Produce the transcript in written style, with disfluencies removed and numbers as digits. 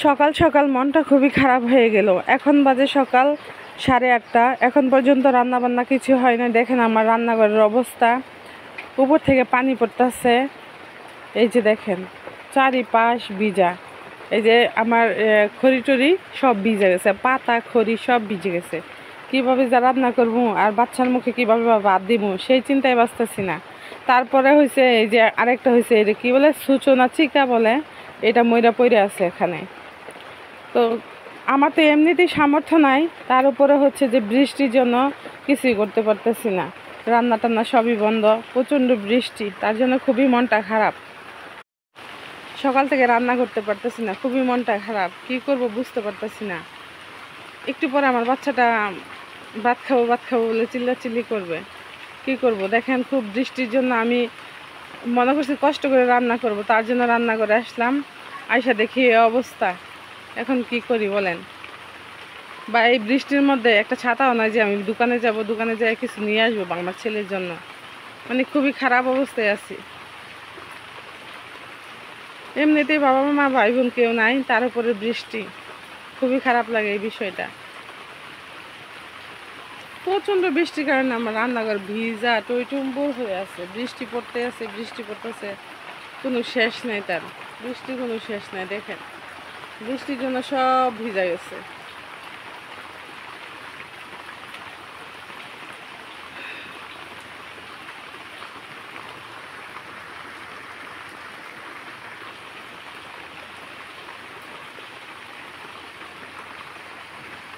সকাল সকাল মনটা খুবই খারাপ হয়ে গেল। এখন বাজে সকাল 8:30। এখন পর্যন্ত রান্না বান্না কিছু হয় না। দেখেন আমার রান্নাঘরের অবস্থা, উপর থেকে পানি পড়তেছে। এই যে দেখেন চারিপাশ ভিজা। এই যে আমার খড়ি টড়ি সব ভিজে গেছে, পাতা খড়ি সব ভিজে গেছে। কীভাবে যা রান্না করবো আর বাচ্চার মুখে কীভাবে ভাত দিব সেই চিন্তায় বাঁচতেছি না। তারপরে হয়েছে এই যে আরেকটা হয়েছে, এটা কী বলে সূচনা চিকা বলে, এটা ময়রা পড়ে আছে এখানে। তো আমার তো এমনিতেই সামর্থ্য নাই, তার উপরে হচ্ছে যে বৃষ্টির জন্য কিছুই করতে পারতেছি না। রান্না টান্না সবই বন্ধ, প্রচণ্ড বৃষ্টি, তার জন্য খুবই মনটা খারাপ। সকাল থেকে রান্না করতে পারতেছি না, খুবই মনটা খারাপ। কি করব বুঝতে পারতেছি না। একটু পরে আমার বাচ্চাটা ভাত খাবো বলে চিল্লাচিল্লি করবে। কি করব দেখেন, খুব বৃষ্টির জন্য আমি মনে করছি কষ্ট করে রান্না করব, তার জন্য রান্না করে আসলাম। আইসা দেখি এই অবস্থা। এখন কি করি বলেন? বা এই বৃষ্টির মধ্যে একটা ছাতাও নাই যে আমি দোকানে যাব, দোকানে যাই কিছু নিয়ে আসবো আমার ছেলের জন্য। মানে খুবই খারাপ অবস্থায় আছি। এমনিতেই বাবা মা ভাই বোন কেউ নাই, তার উপরে বৃষ্টি, খুবই খারাপ লাগে এই বিষয়টা। প্রচণ্ড বৃষ্টির কারণে আমার রান্নাঘর ভিজা টইটুম্বুর হয়ে আছে। বৃষ্টি পড়তেছে, কোনো শেষ নেই তার। বৃষ্টির কোনো শেষ নেই। দেখেন বৃষ্টির জন্য সব ভিজা গেছে।